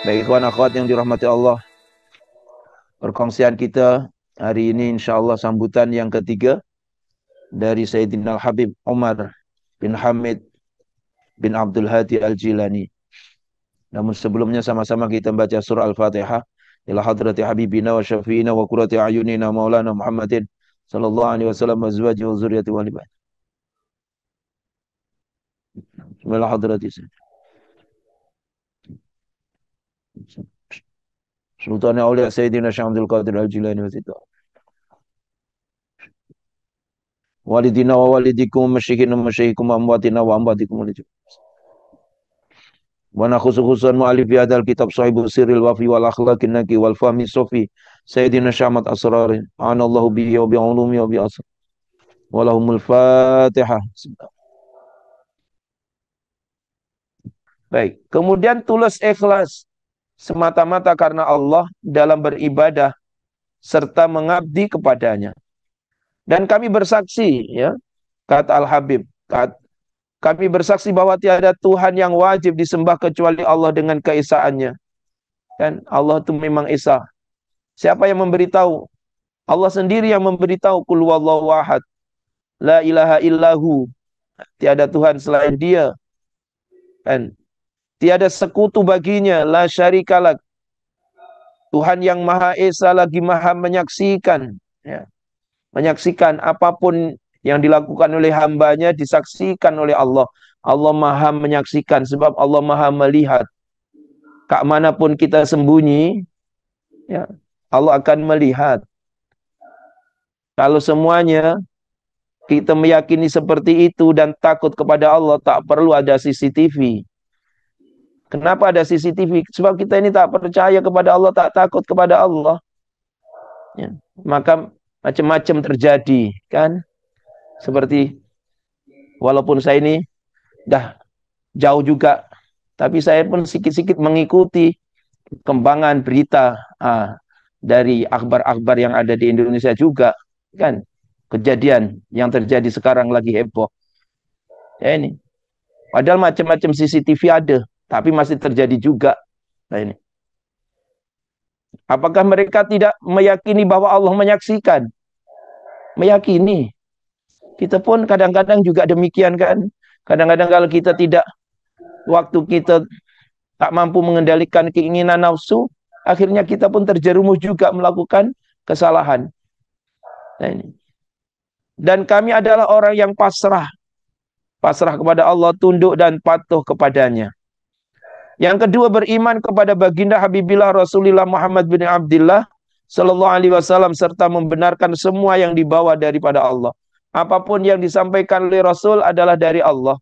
Baik ikhwan akhwat yang dirahmati Allah, perkongsian kita hari ini insyaallah sambutan yang ketiga dari Sayyidina Al-Habib Umar bin Hamid bin Abdul Hadi Al-Jilani. Namun sebelumnya sama-sama kita baca surah Al-Fatihah ila hadrati habibina wa syafiina wa qurrati ayunina maulana Muhammadin sallallahu alaihi wasallam wa azwajihi wa dzurriyyati wa alihi. Bismillah hadrati Sultan Aulia Sayyidina Syekh Abdul Qadir Al-Jilani wa Zidda. Walidina wa walidikum masyikhina masyayikkum amwatina wa amwatikum walidikum. Wa nakhusu khususan mu'alif hadal kitab sahibu sirril wafi wal akhlaqin naki wal fahmi sofi Sayyidina Syahmat Asrarin anallahu bihi wa bi'ulumi wa bi'asr walahumul fatihah. Baik, kemudian tulus ikhlas semata-mata karena Allah dalam beribadah serta mengabdi kepadanya. Dan kami bersaksi, ya, kata Al-Habib, kami bersaksi bahwa tiada Tuhan yang wajib disembah kecuali Allah dengan keesaannya. Dan Allah itu memang esa. Siapa yang memberitahu? Allah sendiri yang memberitahu qul huwallahu ahad, la ilaha illahu. Tiada Tuhan selain Dia. Dan tiada sekutu baginya, la syarikalak. Tuhan yang Maha Esa lagi Maha menyaksikan, ya. Menyaksikan apapun yang dilakukan oleh hambanya disaksikan oleh Allah. Allah Maha menyaksikan sebab Allah Maha melihat. Kak manapun kita sembunyi, ya, Allah akan melihat. Kalau semuanya kita meyakini seperti itu dan takut kepada Allah, tak perlu ada CCTV. Kenapa ada CCTV? Sebab kita ini tak percaya kepada Allah, tak takut kepada Allah. Ya. Maka macam-macam terjadi, kan? Seperti walaupun saya ini dah jauh juga, tapi saya pun sikit-sikit mengikuti kembangan berita dari akhbar-akhbar yang ada di Indonesia juga, kan? Kejadian yang terjadi sekarang lagi heboh. Ya ini. Padahal macam-macam CCTV ada, tapi masih terjadi juga. Nah ini. Apakah mereka tidak meyakini bahwa Allah menyaksikan? Meyakini. Kita pun kadang-kadang juga demikian, kan? Kadang-kadang kalau kita tidak, waktu kita tak mampu mengendalikan keinginan nafsu, akhirnya kita pun terjerumus juga melakukan kesalahan. Nah ini. Dan kami adalah orang yang pasrah. Pasrah kepada Allah, tunduk dan patuh kepadanya. Yang kedua, beriman kepada baginda Habibillah Rasulullah Muhammad bin Abdullah Sallallahu Alaihi Wasallam serta membenarkan semua yang dibawa daripada Allah. Apapun yang disampaikan oleh Rasul adalah dari Allah.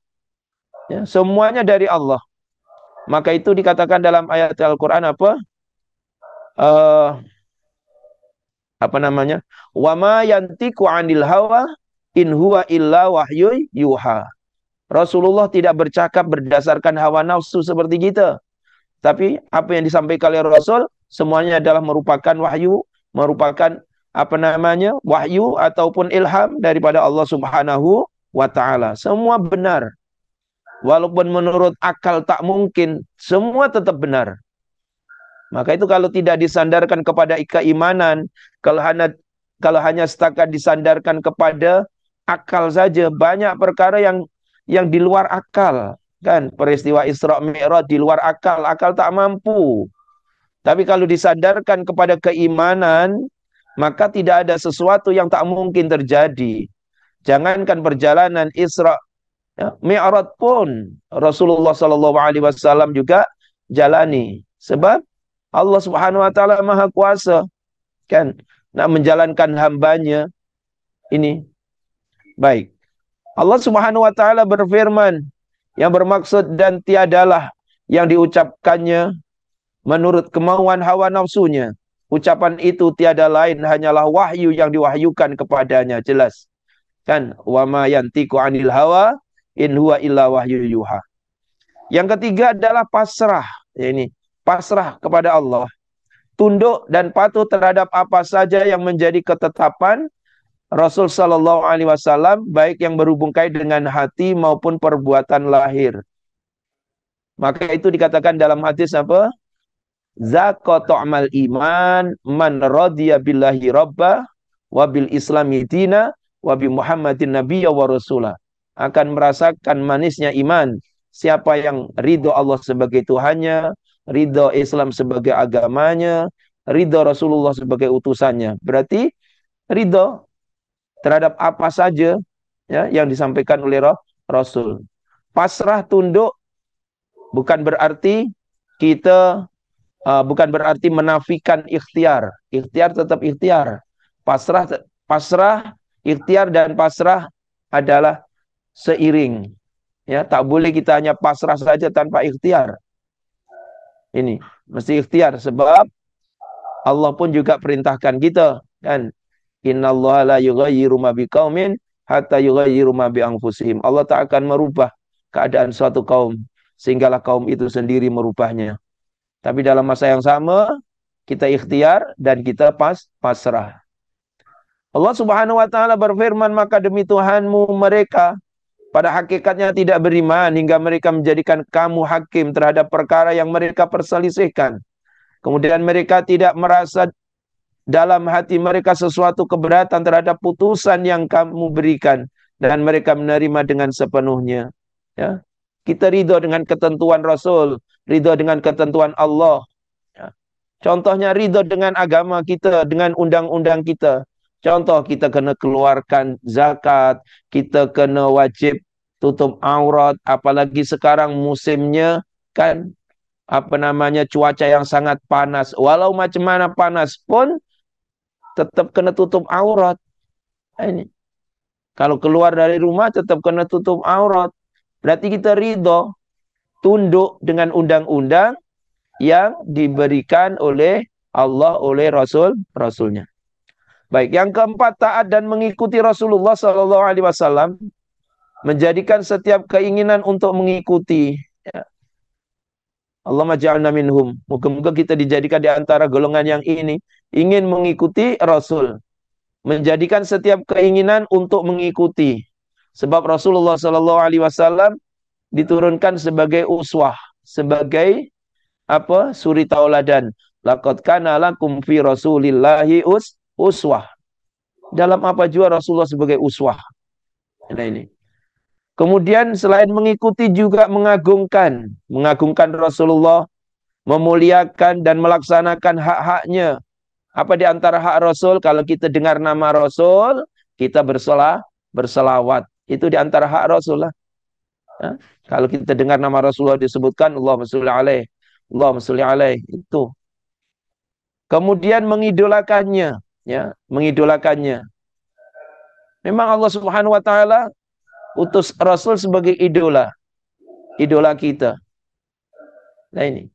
Ya, semuanya dari Allah. Maka itu dikatakan dalam ayat Al-Quran apa? Apa namanya? Wa ma yantiqu 'anil hawa in huwa illa wahyu yuha. Rasulullah tidak bercakap berdasarkan hawa nafsu seperti kita. Tapi apa yang disampaikan oleh Rasul semuanya adalah merupakan wahyu, merupakan apa namanya? Wahyu ataupun ilham daripada Allah Subhanahu wa taala. Semua benar. Walaupun menurut akal tak mungkin, semua tetap benar. Maka itu kalau tidak disandarkan kepada keimanan, kalau hanya setakat disandarkan kepada akal saja, banyak perkara yang di luar akal, kan? Peristiwa Isra Mi'raj di luar akal, akal tak mampu. Tapi kalau disandarkan kepada keimanan, maka tidak ada sesuatu yang tak mungkin terjadi. Jangankan perjalanan Isra, ya, Mi'raj pun Rasulullah Shallallahu Alaihi Wasallam juga jalani. Sebab Allah Subhanahu Wa Taala Maha Kuasa, kan? Nak menjalankan hambanya ini baik. Allah Subhanahu Wa Taala berfirman yang bermaksud dan tiadalah yang diucapkannya menurut kemauan hawa nafsunya. Ucapan itu tiada lain hanyalah wahyu yang diwahyukan kepadanya. Jelas. Kan? Wa ma yantiqu 'anil hawa in huwa illa wahyu yuha. Yang ketiga adalah pasrah. Ya ini, pasrah kepada Allah. Tunduk dan patuh terhadap apa saja yang menjadi ketetapan Rasul Sallallahu Alaihi Wasallam, baik yang berhubung kait dengan hati maupun perbuatan lahir. Maka itu dikatakan dalam hadis apa? Zaqa ta'mal iman man radiya billahi rabba wa bil islami dina wa bi Muhammadin nabiyya wa rasulah. Akan merasakan manisnya iman siapa yang ridho Allah sebagai Tuhannya, ridho Islam sebagai agamanya, ridho Rasulullah sebagai utusannya. Berarti ridho terhadap apa saja ya yang disampaikan oleh Rasul. Pasrah tunduk bukan berarti kita bukan berarti menafikan ikhtiar. Ikhtiar tetap ikhtiar. Pasrah, ikhtiar dan pasrah adalah seiring. Ya, tak boleh kita hanya pasrah saja tanpa ikhtiar. Ini mesti ikhtiar sebab Allah pun juga perintahkan kita kan. Innallaha la yughayyiru ma biqaumin hatta yughayyiru ma bi anfusihim. Allah tak akan merubah keadaan suatu kaum sehinggalah kaum itu sendiri merubahnya. Tapi dalam masa yang sama kita ikhtiar dan kita pasrah. Allah Subhanahu wa taala berfirman, maka demi Tuhanmu mereka pada hakikatnya tidak beriman hingga mereka menjadikan kamu hakim terhadap perkara yang mereka perselisihkan. Kemudian mereka tidak merasa dalam hati mereka sesuatu keberatan terhadap putusan yang kamu berikan dan mereka menerima dengan sepenuhnya. Ya. Kita ridho dengan ketentuan Rasul, ridho dengan ketentuan Allah. Ya. Contohnya ridho dengan agama kita, dengan undang-undang kita. Contoh kita kena keluarkan zakat, kita kena wajib tutup aurat, apalagi sekarang musimnya kan cuaca yang sangat panas. Walau macam mana panas pun tetap kena tutup aurat. Ini. Kalau keluar dari rumah tetap kena tutup aurat. Berarti kita ridho, tunduk dengan undang-undang yang diberikan oleh Allah, oleh Rasulnya. Baik, yang keempat, taat dan mengikuti Rasulullah SAW, menjadikan setiap keinginan untuk mengikuti. Ya. Allahumma ja'alna minhum. Moga-moga kita dijadikan di antara golongan yang ini, ingin mengikuti Rasul. Menjadikan setiap keinginan untuk mengikuti. Sebab Rasulullah SAW diturunkan sebagai uswah, sebagai suri tauladan. Laqad kana lakum fi Rasulillahi uswah. Dalam apa juga Rasulullah sebagai uswah. Nah ini. Kemudian selain mengikuti juga mengagungkan Rasulullah, memuliakan dan melaksanakan hak-haknya. Apa di antara hak Rasul? Kalau kita dengar nama Rasul, kita berselawat. Itu di antara hak Rasul lah. Ya? Kalau kita dengar nama Rasulullah disebutkan, Allahumma sholli alaih, Allahumma sholli alaih, itu. Kemudian mengidolakannya, ya, mengidolakannya. Memang Allah Subhanahu wa taala utus Rasul sebagai idola kita. Nah ini.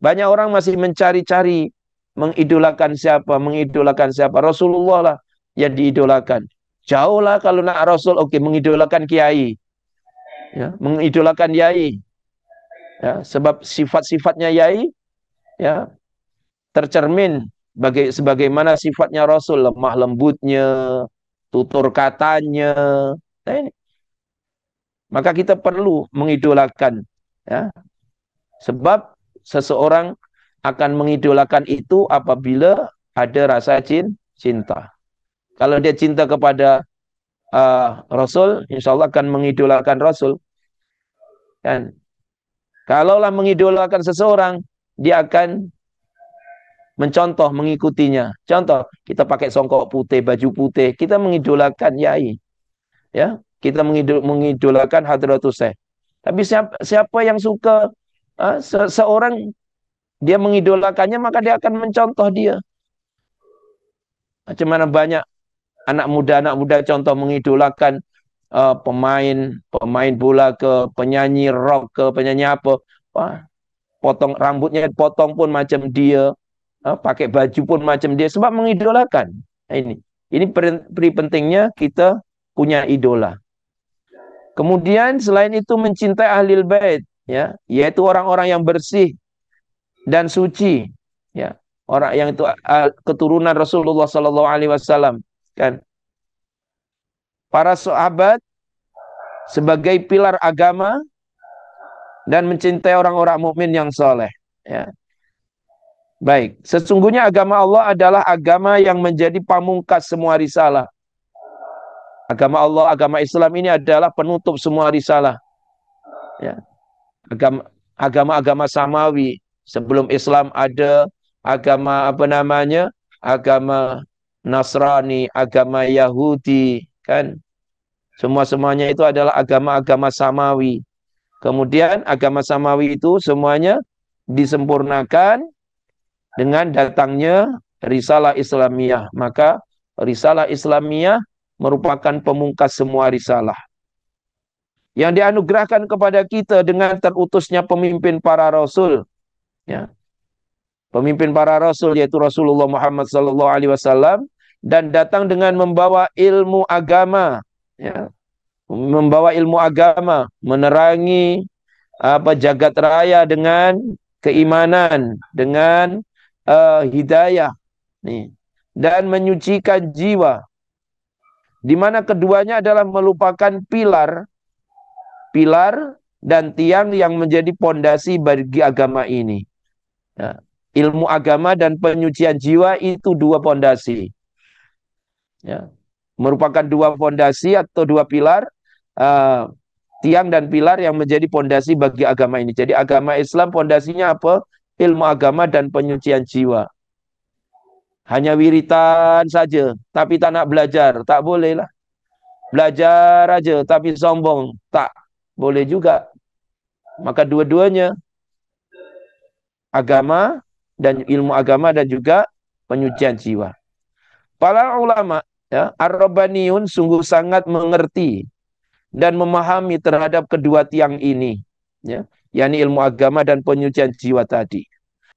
Banyak orang masih mencari-cari mengidolakan siapa. Rasulullah lah yang diidolakan. Jauh lah kalau nak Rasul, oke, mengidolakan kiai. Ya, mengidolakan yai. Ya, sebab sifat-sifatnya yai ya tercermin sebagaimana sifatnya Rasul, lemah lembutnya, tutur katanya. Nah ini. Maka kita perlu mengidolakan, ya. Sebab seseorang akan mengidolakan itu apabila ada rasa cinta. Kalau dia cinta kepada Rasul, insya Allah akan mengidolakan Rasul. Kan? Kalaulah mengidolakan seseorang, dia akan mencontoh, mengikutinya. Contoh, kita pakai songkok putih, baju putih, kita mengidolakan yai. Ya, kita mengidolakan Hadratus Syekh. Tapi siapa yang suka seorang dia mengidolakannya, maka dia akan mencontoh dia. Macam mana banyak anak muda contoh mengidolakan pemain bola ke penyanyi rock ke penyanyi apa. Wah, potong rambutnya potong pun macam dia, pakai baju pun macam dia sebab mengidolakan. Nah, ini pentingnya kita punya idola. Kemudian selain itu mencintai ahlul bait, ya, yaitu orang-orang yang bersih dan suci, ya, orang yang itu keturunan Rasulullah SAW, kan. Para sahabat sebagai pilar agama dan mencintai orang-orang mukmin yang soleh, ya. Baik, sesungguhnya agama Allah adalah agama yang menjadi pamungkas semua risalah. Agama Allah, agama Islam ini adalah penutup semua risalah. Ya. Agama-agama samawi. Sebelum Islam ada agama apa namanya? Agama Nasrani, agama Yahudi, kan? Semua-semuanya itu adalah agama-agama samawi. Kemudian agama samawi itu semuanya disempurnakan dengan datangnya risalah Islamiyah. Maka risalah Islamiyah merupakan pemungkas semua risalah. Yang dianugerahkan kepada kita dengan terutusnya pemimpin para rasul. Ya. Pemimpin para rasul yaitu Rasulullah Muhammad SAW. Dan datang dengan membawa ilmu agama. Ya. Membawa ilmu agama. Menerangi jagat raya dengan keimanan. Dengan hidayah. Nih. Dan menyucikan jiwa. Di mana keduanya adalah melupakan pilar dan tiang yang menjadi pondasi bagi agama ini. Ya. Ilmu agama dan penyucian jiwa itu dua pondasi. Ya. Merupakan dua pondasi atau dua pilar, tiang dan pilar yang menjadi pondasi bagi agama ini. Jadi agama Islam pondasinya apa? Ilmu agama dan penyucian jiwa. Hanya wiritan saja, tapi tak nak belajar, tak boleh lah. Belajar aja, tapi sombong, tak boleh juga. Maka dua-duanya, agama dan ilmu agama dan juga penyucian jiwa. Para ulama, ya, Ar-Rabbaniyun sungguh sangat mengerti dan memahami terhadap kedua tiang ini, ya, yakni ilmu agama dan penyucian jiwa tadi.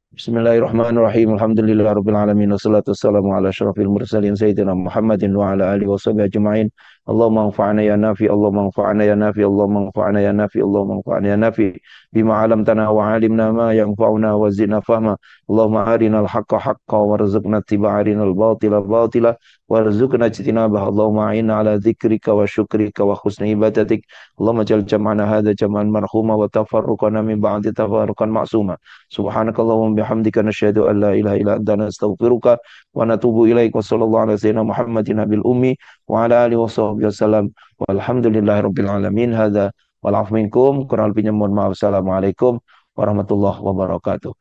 Bismillahirrahmanirrahim. Alhamdulillahirabbil alamin wassalatu wassalamu ala asyrafil mursalin sayyidina Muhammadin wa ala alihi washabihi ajmain. Allahumma anfa'na ya nafi, Allahumma anfa'na ya nafi, Allahumma anfa'na ya nafi, Allahumma anfa'na ya nafi bima 'allamtana wa 'allimna ma yanfa'una wa zidna fahma. Allahumma arinal haqqa haqqan warzuqna ittiba'a, arinal batila batila warzuqna ijtinabah. Allahumma a'inna ala dzikrika wa syukrika wa husni ibadatik. Allahumma jal jam'ana hadza jam'an marhuma wa tafarruqana min ba'di tafarruqan ma'suma. Subhanakallahumma bihamdika nasyhadu an la ilaha illa anta nastaghfiruka wa natubu ilaik. Wa sallallahu ala sayyidina Muhammadin nabil ummi wa ala alihi washabbihi wasallam. Walhamdulillahirabbil alamin. Hadza wal 'afwu minkum. Kurang lebihnya mohon maaf. Assalamualaikum warahmatullahi wabarakatuh.